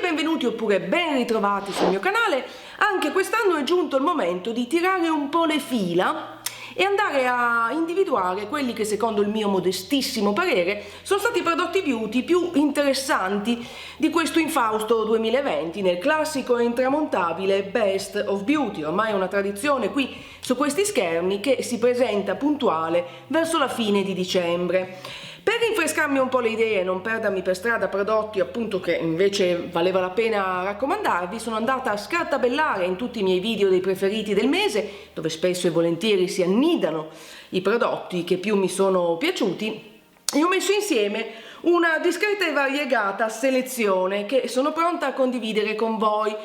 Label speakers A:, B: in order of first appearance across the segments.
A: benvenuti oppure ben ritrovati sul mio canale. Anche quest'anno è giunto il momento di tirare un po' le fila e andare a individuare quelli che secondo il mio modestissimo parere sono stati i prodotti beauty più interessanti di questo infausto 2020 nel classico e intramontabile Best of Beauty. Ormai è una tradizione qui su questi schermi che si presenta puntuale verso la fine di dicembre. Per rinfrescarmi un po' le idee e non perdermi per strada prodotti appunto che invece valeva la pena raccomandarvi, sono andata a scartabellare in tutti i miei video dei preferiti del mese, dove spesso e volentieri si annidano i prodotti che più mi sono piaciuti, e ho messo insieme una discreta e variegata selezione che sono pronta a condividere con voi.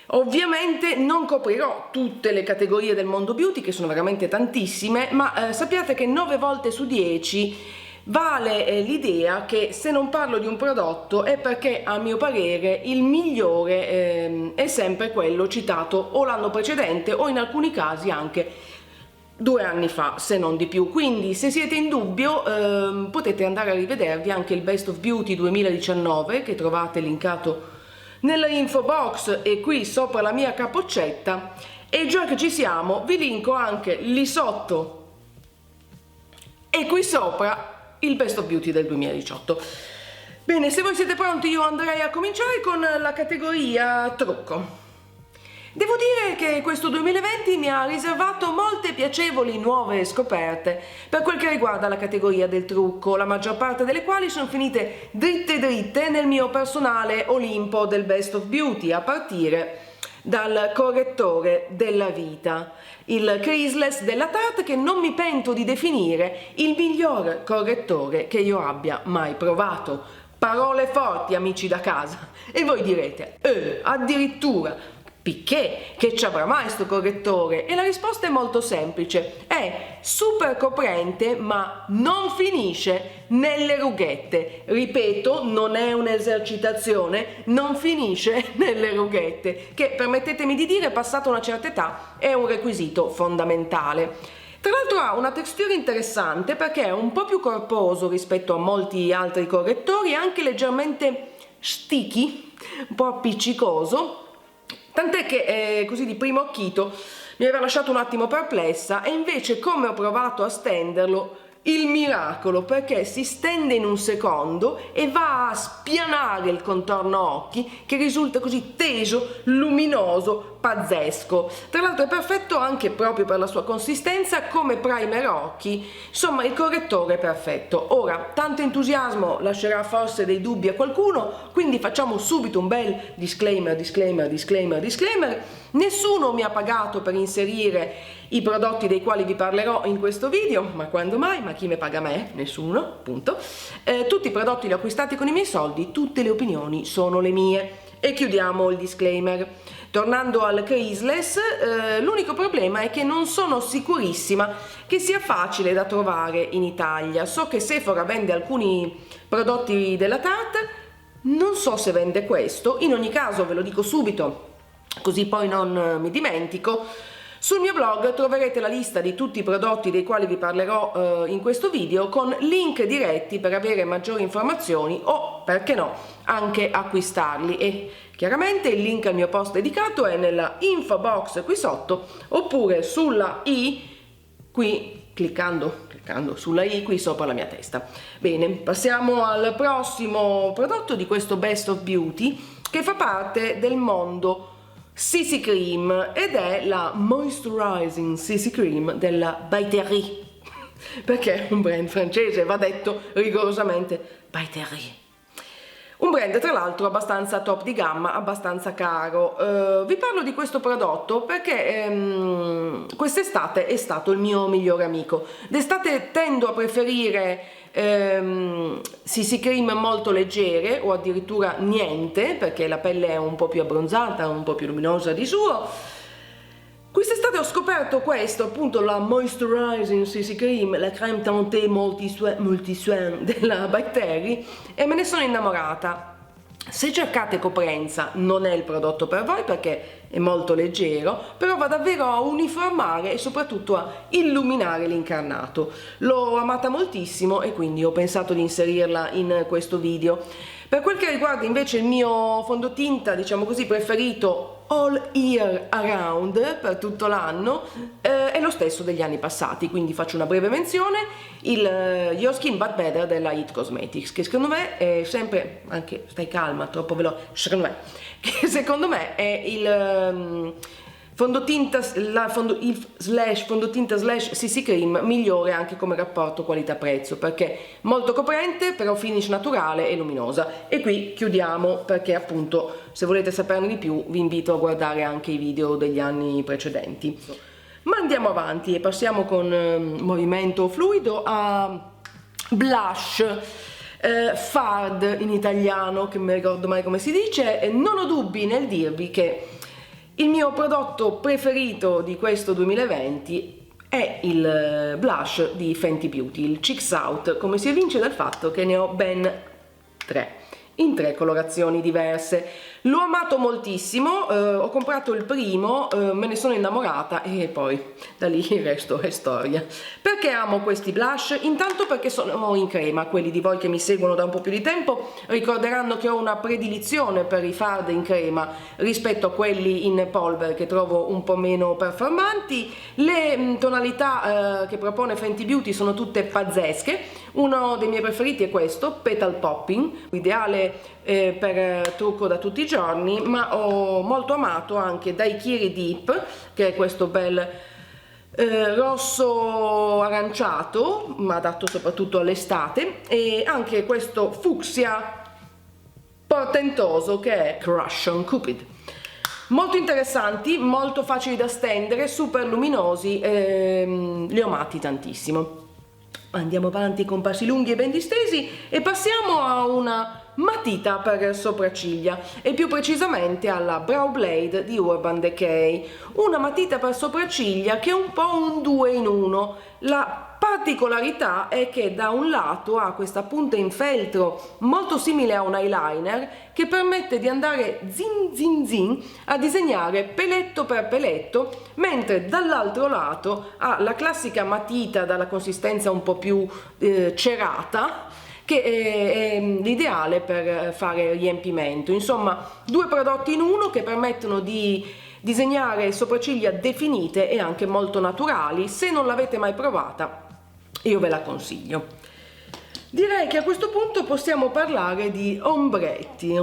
A: Ovviamente non coprirò tutte le categorie del mondo beauty, che sono veramente tantissime, ma sappiate che 9 volte su 10 vale l'idea che se non parlo di un prodotto è perché a mio parere il migliore è sempre quello citato o l'anno precedente o in alcuni casi anche 2 anni fa, se non di più. Quindi se siete in dubbio potete andare a rivedervi anche il Best of Beauty 2019 che trovate linkato nella info box e qui sopra la mia capoccetta, e già che ci siamo vi linko anche lì sotto e qui sopra il Best of Beauty del 2018. Bene, se voi siete pronti io andrei a cominciare con la categoria trucco. Devo dire che questo 2020 mi ha riservato molte piacevoli nuove scoperte per quel che riguarda la categoria del trucco, la maggior parte delle quali sono finite dritte dritte nel mio personale Olimpo del Best of Beauty, a partire dal correttore della vita, il Creaseless della Tarte, che non mi pento di definire il miglior correttore che io abbia mai provato. Parole forti, amici da casa, e voi direte addirittura Picché, che ci avrà mai sto correttore? E la risposta è molto semplice: è super coprente ma non finisce nelle rughette. Ripeto, non è un'esercitazione, non finisce nelle rughette, che permettetemi di dire, passata una certa età, è un requisito fondamentale. Tra l'altro ha una texture interessante perché è un po' più corposo rispetto a molti altri correttori, anche leggermente sticky, un po' appiccicoso. Tant'è che così di primo occhito mi aveva lasciato un attimo perplessa, e invece come ho provato a stenderlo, il miracolo, perché si stende in un secondo e va a spianare il contorno occhi che risulta così teso, luminoso, pazzesco. Tra l'altro è perfetto anche proprio per la sua consistenza come primer occhi, insomma il correttore è perfetto. Ora, tanto entusiasmo lascerà forse dei dubbi a qualcuno, quindi facciamo subito un bel disclaimer. Nessuno mi ha pagato per inserire i prodotti dei quali vi parlerò in questo video, ma quando mai? Ma chi me paga me? Nessuno, appunto. Tutti i prodotti li ho acquistati con i miei soldi, tutte le opinioni sono le mie. E chiudiamo il disclaimer. Tornando al Creaseless, l'unico problema è che non sono sicurissima che sia facile da trovare in Italia. So che Sephora vende alcuni prodotti della Tarte, non so se vende questo. In ogni caso ve lo dico subito, così poi non mi dimentico. Sul mio blog troverete la lista di tutti i prodotti dei quali vi parlerò in questo video, con link diretti per avere maggiori informazioni o, perché no, anche acquistarli. E chiaramente il link al mio post dedicato è nella info box qui sotto, oppure sulla i qui cliccando sulla i qui sopra la mia testa. Bene, passiamo al prossimo prodotto di questo Best of Beauty, che fa parte del mondo CC Cream ed è la Moisturizing CC Cream della By Terry, perché è un brand francese, va detto rigorosamente By Terry. Un brand tra l'altro abbastanza top di gamma, abbastanza caro. Vi parlo di questo prodotto perché quest'estate è stato il mio migliore amico. D'estate tendo a preferire CC Cream molto leggere o addirittura niente, perché la pelle è un po' più abbronzata, un po' più luminosa di suo. Quest'estate ho scoperto questo, appunto la Moisturizing CC Cream, la crème teintée multi-soin della By Terry, e me ne sono innamorata. Se cercate coprenza non è il prodotto per voi perché è molto leggero, però va davvero a uniformare e soprattutto a illuminare l'incarnato. L'ho amata moltissimo e quindi ho pensato di inserirla in questo video. Per quel che riguarda invece il mio fondotinta, diciamo così, preferito all year around, per tutto l'anno, è lo stesso degli anni passati, quindi faccio una breve menzione, il Your Skin But Better della It Cosmetics, che secondo me è sempre, anche stai calma, troppo veloce, che secondo me è il fondotinta slash CC cream migliore anche come rapporto qualità-prezzo, perché molto coprente, però finish naturale e luminosa. E qui chiudiamo, perché appunto se volete saperne di più vi invito a guardare anche i video degli anni precedenti. Ma andiamo avanti e passiamo con movimento fluido a blush. Fard in italiano, che non mi ricordo mai come si dice. Non ho dubbi nel dirvi che il mio prodotto preferito di questo 2020 è il blush di Fenty Beauty, il Cheeks Out, come si evince dal fatto che ne ho ben 3, in 3 colorazioni diverse. L'ho amato moltissimo, ho comprato il primo, me ne sono innamorata e poi da lì il resto è storia. Perché amo questi blush? Intanto perché sono in crema. Quelli di voi che mi seguono da un po' più di tempo ricorderanno che ho una predilizione per i fard in crema rispetto a quelli in polvere, che trovo un po' meno performanti. Le tonalità che propone Fenty Beauty sono tutte pazzesche. Uno dei miei preferiti è questo, Petal Popping, ideale per trucco da tutti i giorni, ma ho molto amato anche Daiquiri Deep, che è questo bel rosso aranciato, ma adatto soprattutto all'estate, e anche questo fucsia portentoso che è Crush on Cupid. Molto interessanti, molto facili da stendere, super luminosi, li ho amati tantissimo. Andiamo avanti con passi lunghi e ben distesi e passiamo a una matita per sopracciglia, e più precisamente alla Brow Blade di Urban Decay, una matita per sopracciglia che è un po' un 2 in 1. La particolarità è che da un lato ha questa punta in feltro molto simile a un eyeliner, che permette di andare zin zin zin a disegnare peletto per peletto, mentre dall'altro lato ha la classica matita dalla consistenza un po' più cerata, che è l'ideale per fare riempimento. Insomma, 2 prodotti in uno che permettono di disegnare sopracciglia definite e anche molto naturali. Se non l'avete mai provata, io ve la consiglio. Direi che a questo punto possiamo parlare di ombretti.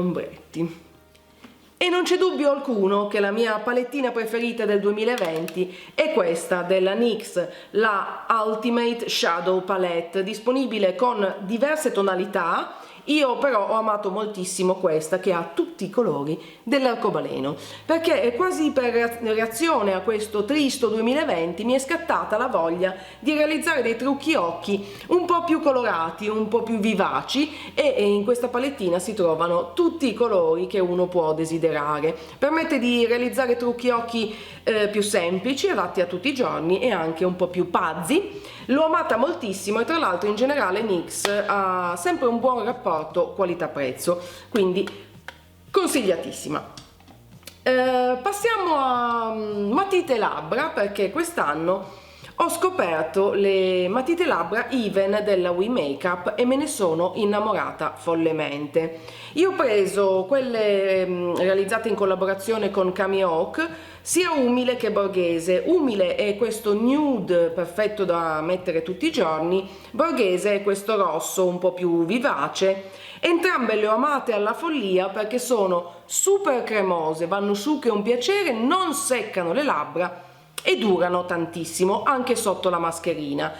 A: E non c'è dubbio alcuno che la mia palettina preferita del 2020 è questa della NYX, la Ultimate Shadow Palette, disponibile con diverse tonalità. Io però ho amato moltissimo questa, che ha tutti i colori dell'arcobaleno, perché quasi per reazione a questo tristo 2020 mi è scattata la voglia di realizzare dei trucchi occhi un po' più colorati, un po' più vivaci, e in questa palettina si trovano tutti i colori che uno può desiderare. Permette di realizzare trucchi occhi più semplici, adatti a tutti i giorni, e anche un po' più pazzi. L'ho amata moltissimo, e tra l'altro in generale NYX ha sempre un buon rapporto qualità-prezzo, quindi consigliatissima. Passiamo a matite labbra, perché quest'anno ho scoperto le matite labbra Even della We Makeup e me ne sono innamorata follemente. Io ho preso quelle realizzate in collaborazione con Cameo Oak, sia umile che borghese. Umile è questo nude perfetto da mettere tutti i giorni, borghese è questo rosso un po' più vivace. Entrambe le ho amate alla follia perché sono super cremose, vanno su che è un piacere, non seccano le labbra e durano tantissimo anche sotto la mascherina.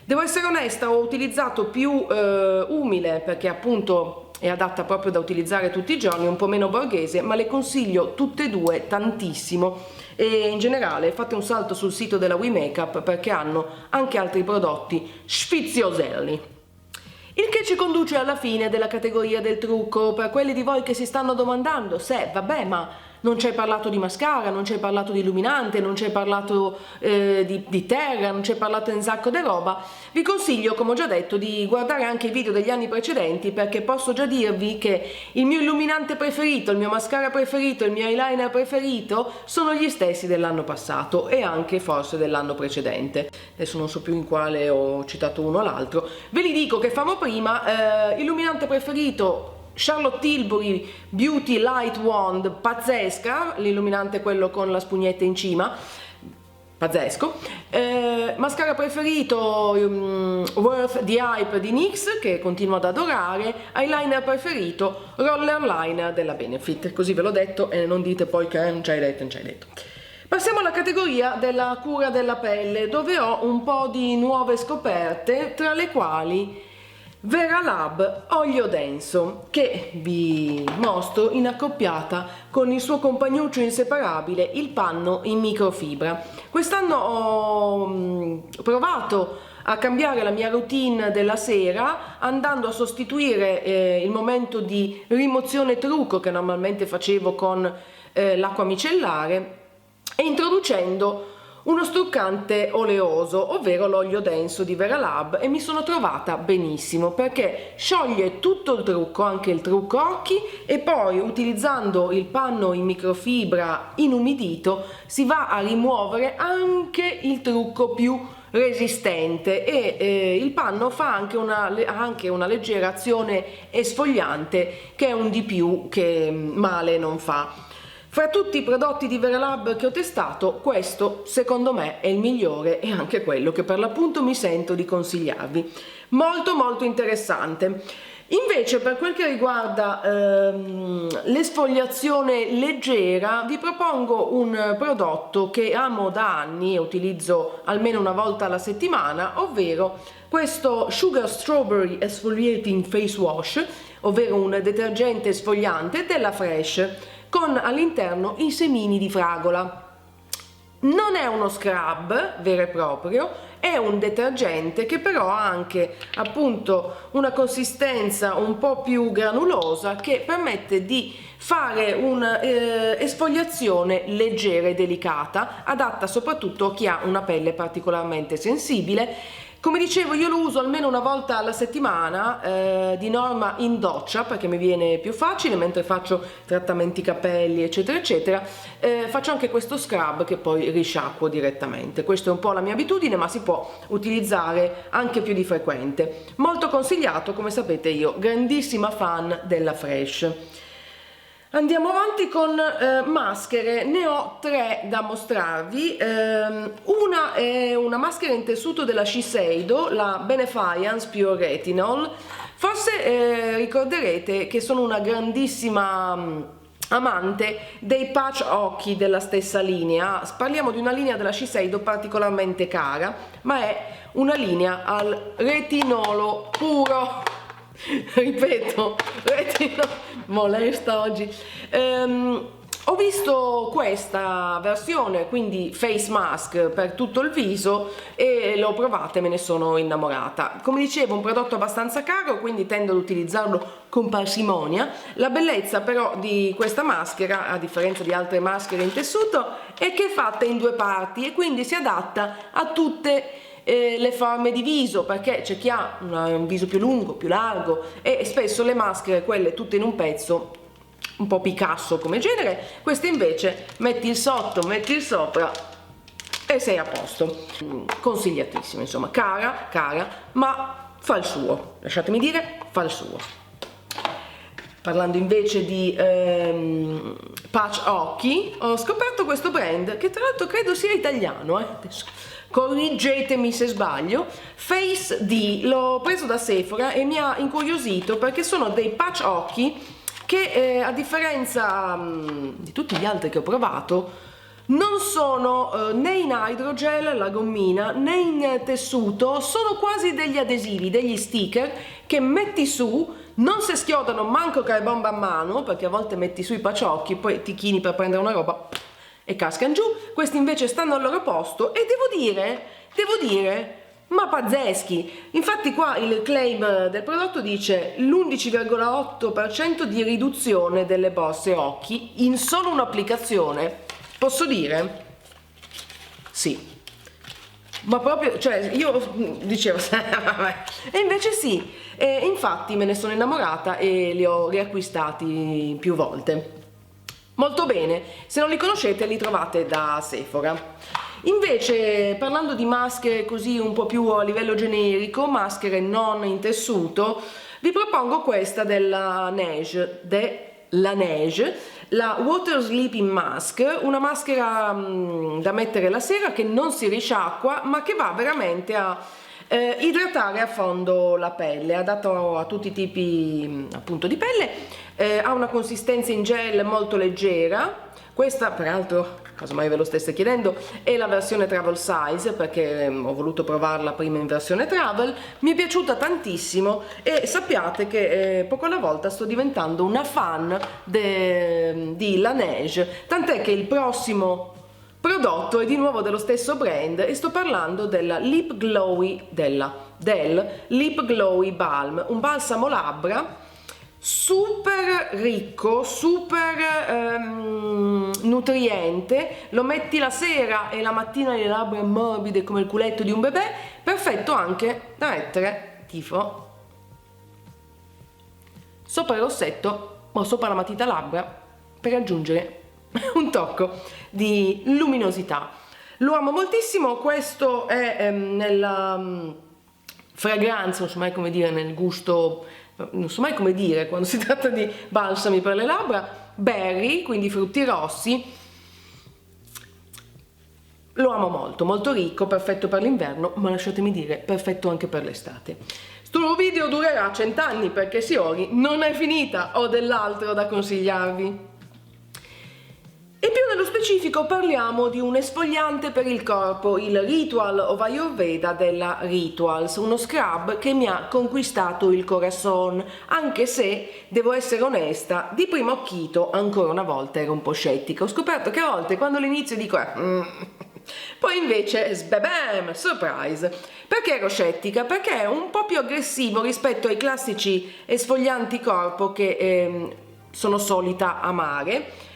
A: Devo essere onesta, ho utilizzato più umile perché appunto è adatta proprio da utilizzare tutti i giorni, un po' meno borghese, ma le consiglio tutte e due tantissimo. E in generale fate un salto sul sito della We Makeup, perché hanno anche altri prodotti sfizioselli. Il che ci conduce alla fine della categoria del trucco. Per quelli di voi che si stanno domandando se, vabbè, ma non ci hai parlato di mascara, non ci hai parlato di illuminante, non ci hai parlato di terra, non ci hai parlato di un sacco di roba, vi consiglio, come ho già detto, di guardare anche i video degli anni precedenti, perché posso già dirvi che il mio illuminante preferito, il mio mascara preferito, il mio eyeliner preferito sono gli stessi dell'anno passato e anche forse dell'anno precedente. Adesso non so più in quale ho citato uno o l'altro. Ve li dico che famo prima. Illuminante preferito Charlotte Tilbury Beauty Light Wand, pazzesca, l'illuminante quello con la spugnetta in cima, pazzesco. Mascara preferito Worth the Hype di NYX, che continuo ad adorare. Eyeliner preferito Roller Liner della Benefit, così ve l'ho detto e non dite poi che non ci hai detto, non ci hai detto. Passiamo alla categoria della cura della pelle, dove ho un po' di nuove scoperte, tra le quali Veralab Olio Denso, che vi mostro in accoppiata con il suo compagnuccio inseparabile, il panno in microfibra. Quest'anno ho provato a cambiare la mia routine della sera, andando a sostituire il momento di rimozione trucco che normalmente facevo con l'acqua micellare e introducendo uno struccante oleoso, ovvero l'olio denso di Veralab, e mi sono trovata benissimo perché scioglie tutto il trucco, anche il trucco occhi, e poi utilizzando il panno in microfibra inumidito si va a rimuovere anche il trucco più resistente, e il panno fa anche una leggera azione esfoliante, che è un di più che male non fa. Fra tutti i prodotti di Veralab che ho testato, questo secondo me è il migliore e anche quello che per l'appunto mi sento di consigliarvi. Molto interessante. Invece, per quel che riguarda l'esfoliazione leggera, vi propongo un prodotto che amo da anni e utilizzo almeno una volta alla settimana, ovvero questo Sugar Strawberry Exfoliating Face Wash, ovvero un detergente esfoliante della Fresh, con all'interno i semini di fragola. Non è uno scrub vero e proprio, è un detergente che però ha anche appunto una consistenza un po' più granulosa, che permette di fare un'esfoliazione leggera e delicata, adatta soprattutto a chi ha una pelle particolarmente sensibile. Come dicevo, io lo uso almeno una volta alla settimana, di norma in doccia, perché mi viene più facile mentre faccio trattamenti capelli eccetera eccetera. Faccio anche questo scrub che poi risciacquo direttamente. Questa è un po' la mia abitudine, ma si può utilizzare anche più di frequente. Molto consigliato, come sapete io grandissima fan della Fresh. Andiamo avanti con maschere, ne ho 3 da mostrarvi. Una è una maschera in tessuto della Shiseido, la Benefiance Pure Retinol. Forse ricorderete che sono una grandissima amante dei patch occhi della stessa linea. Parliamo di una linea della Shiseido particolarmente cara, ma è una linea al retinolo puro. Ripeto, molesta oggi. Ho visto questa versione, quindi face mask per tutto il viso, e l'ho provata e me ne sono innamorata. Come dicevo, un prodotto abbastanza caro, quindi tendo ad utilizzarlo con parsimonia. La bellezza però di questa maschera, a differenza di altre maschere in tessuto, è che è fatta in 2 parti e quindi si adatta a tutte le forme di viso, perché c'è chi ha un viso più lungo, più largo, e spesso le maschere, quelle tutte in un pezzo, un po' Picasso come genere. Queste invece metti il sotto, metti il sopra e sei a posto. Consigliatissimo, insomma, cara, ma fa il suo, lasciatemi dire, fa il suo. Parlando invece di patch occhi, ho scoperto questo brand che tra l'altro credo sia italiano, adesso correggetemi se sbaglio. Face D, l'ho preso da Sephora e mi ha incuriosito perché sono dei patch occhi che a differenza di tutti gli altri che ho provato non sono né in hydrogel, la gommina, né in tessuto, sono quasi degli adesivi, degli sticker che metti su, non si schiodano manco che è bomba a mano, perché a volte metti su i patch occhi, poi ti chini per prendere una roba e cascano giù. Questi invece stanno al loro posto e devo dire, ma pazzeschi. Infatti qua il claim del prodotto dice l'11,8% di riduzione delle bosse occhi in solo un'applicazione. Posso dire? Sì. Ma proprio, cioè, io dicevo e invece sì, e infatti me ne sono innamorata e li ho riacquistati più volte. Molto bene, se non li conoscete li trovate da Sephora. Invece, parlando di maschere così un po' più a livello generico, maschere non in tessuto, Vi propongo questa della Neige, la Water Sleeping Mask, una maschera da mettere la sera che non si risciacqua ma che va veramente a idratare a fondo la pelle, adatto a tutti i tipi appunto di pelle, ha una consistenza in gel molto leggera. Questa peraltro, casomai ve lo stesse chiedendo, è la versione travel size perché ho voluto provarla prima in versione travel, mi è piaciuta tantissimo e sappiate che poco alla volta sto diventando una fan di Laneige, tant'è che il prossimo prodotto è di nuovo dello stesso brand e sto parlando della Lip Glowy del Lip Glowy Balm, un balsamo labbra super ricco, super nutriente, lo metti la sera e la mattina le labbra morbide come il culetto di un bebè, perfetto anche da mettere tipo sopra il rossetto o sopra la matita labbra per aggiungere un tocco di luminosità. Lo amo moltissimo, questo è nella fragranza, non so mai come dire, nel gusto, non so mai come dire quando si tratta di balsami per le labbra, berry, quindi frutti rossi. Lo amo molto, molto ricco, perfetto per l'inverno, ma lasciatemi dire, perfetto anche per l'estate. Sto video durerà 100 anni perché Siori non è finita, ho dell'altro da consigliarvi. E più nello specifico parliamo di un esfoliante per il corpo, il Ritual of Ayurveda della Rituals, uno scrub che mi ha conquistato il corazon, anche se, devo essere onesta, di primo occhito ancora una volta ero un po' scettica. Ho scoperto che a volte quando l'inizio dico poi invece sbebam, surprise. Perché ero scettica? Perché è un po' più aggressivo rispetto ai classici esfolianti corpo che sono solita amare,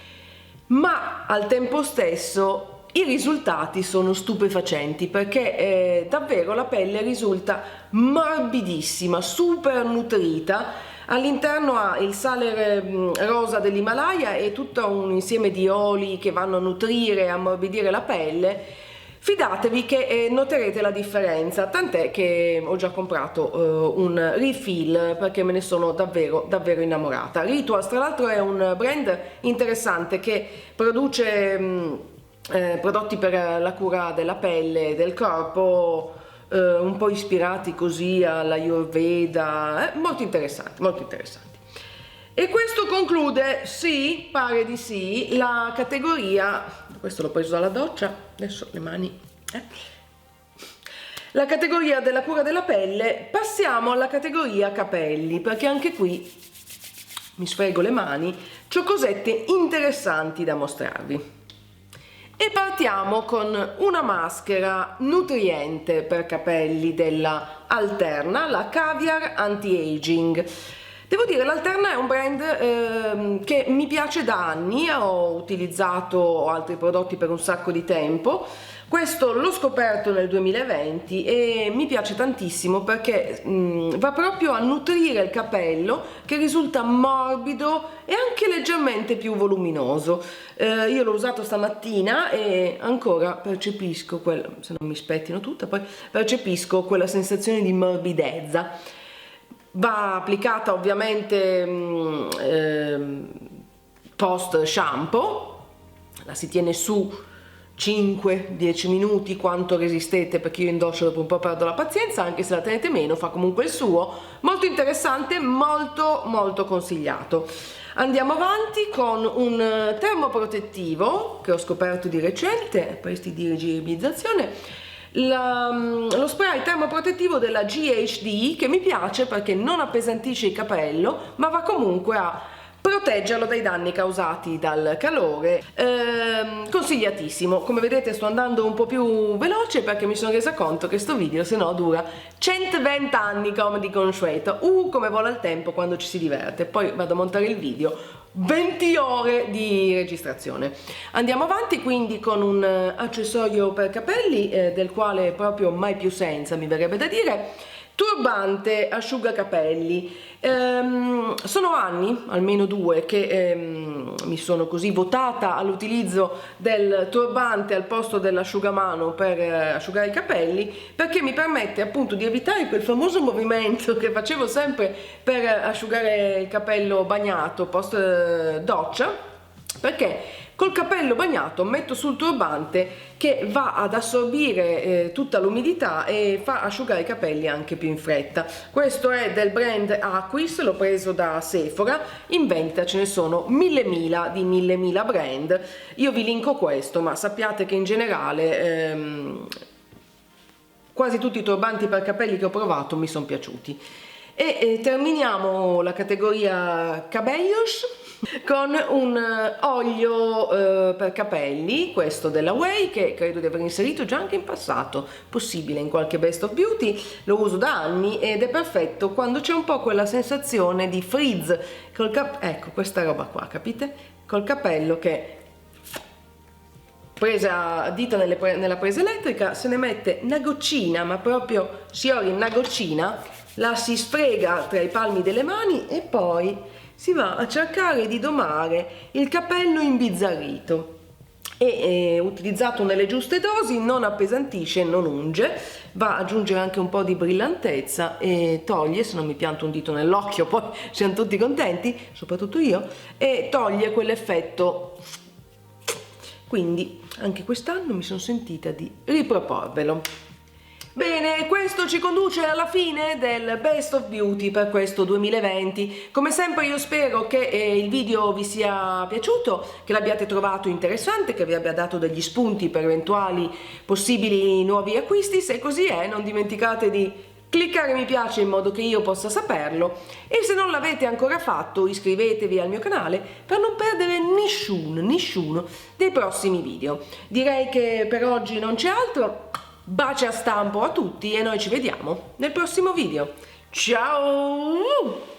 A: ma al tempo stesso i risultati sono stupefacenti perché davvero la pelle risulta morbidissima, super nutrita. All'interno ha il sale rosa dell'Himalaya e tutto un insieme di oli che vanno a nutrire e ammorbidire la pelle. Fidatevi che noterete la differenza, tant'è che ho già comprato un refill perché me ne sono davvero innamorata. Rituals tra l'altro è un brand interessante che produce prodotti per la cura della pelle e del corpo, un po' ispirati così alla Ayurveda, molto interessanti, molto interessanti. E questo conclude, sì, pare di sì, la categoria, questo l'ho preso dalla doccia, adesso le mani, la categoria della cura della pelle. Passiamo alla categoria capelli, perché anche qui mi sfrego le mani, c'ho cosette interessanti da mostrarvi. E partiamo con una maschera nutriente per capelli della Alterna, la Caviar Anti-Aging. Devo dire, l'Alterna è un brand che mi piace da anni, ho utilizzato altri prodotti per un sacco di tempo. Questo l'ho scoperto nel 2020 e mi piace tantissimo perché va proprio a nutrire il capello che risulta morbido e anche leggermente più voluminoso. Io l'ho usato stamattina e ancora percepisco se non mi spettino tutta, poi percepisco quella sensazione di morbidezza. Va applicata ovviamente post shampoo, la si tiene su 5-10 minuti quanto resistete, perché io indosso dopo un po' perdo la pazienza, anche se la tenete meno fa comunque il suo. Molto interessante, molto consigliato. Andiamo avanti con un termoprotettivo che ho scoperto di recente, questi di igienizzazione. Lo spray termoprotettivo della GHD, che mi piace perché non appesantisce il capello ma va comunque a proteggerlo dai danni causati dal calore. Consigliatissimo. Come vedete sto andando un po' più veloce perché mi sono resa conto che sto video se no dura 120 anni come di consueto. Come vola il tempo quando ci si diverte. Poi vado a montare il video, 20 ore di registrazione. Andiamo avanti quindi con un accessorio per capelli del quale proprio mai più senza, mi verrebbe da dire, Turbante asciugacapelli. Sono anni, almeno 2, che mi sono così votata all'utilizzo del turbante al posto dell'asciugamano per asciugare i capelli, perché mi permette appunto di evitare quel famoso movimento che facevo sempre per asciugare il capello bagnato post doccia, perché col capello bagnato metto sul turbante che va ad assorbire tutta l'umidità e fa asciugare i capelli anche più in fretta. Questo è del brand Aquis, l'ho preso da Sephora, in vendita ce ne sono mille brand. Io vi linko questo, ma sappiate che in generale quasi tutti i turbanti per capelli che ho provato mi sono piaciuti. E terminiamo la categoria cabellos con un olio per capelli, questo della Way, che credo di aver inserito già anche in passato, possibile in qualche Best of Beauty. Lo uso da anni ed è perfetto quando c'è un po' quella sensazione di frizz ecco questa roba qua, capite? Col capello che presa a dita nella presa elettrica, se ne mette una goccina, ma proprio signori, una goccina, la si sfrega tra i palmi delle mani e poi si va a cercare di domare il capello imbizzarrito. E utilizzato nelle giuste dosi, non appesantisce, non unge, va ad aggiungere anche un po' di brillantezza e toglie, se non mi pianto un dito nell'occhio poi siamo tutti contenti, soprattutto io, e toglie quell'effetto. Quindi anche quest'anno mi sono sentita di riproporvelo. Bene, questo ci conduce alla fine del Best of Beauty per questo 2020. Come sempre io spero che il video vi sia piaciuto, che l'abbiate trovato interessante, che vi abbia dato degli spunti per eventuali possibili nuovi acquisti. Se così è, non dimenticate di cliccare mi piace in modo che io possa saperlo, e se non l'avete ancora fatto iscrivetevi al mio canale per non perdere nessuno dei prossimi video. Direi che per oggi non c'è altro. Baci a stampo a tutti e noi ci vediamo nel prossimo video. Ciao!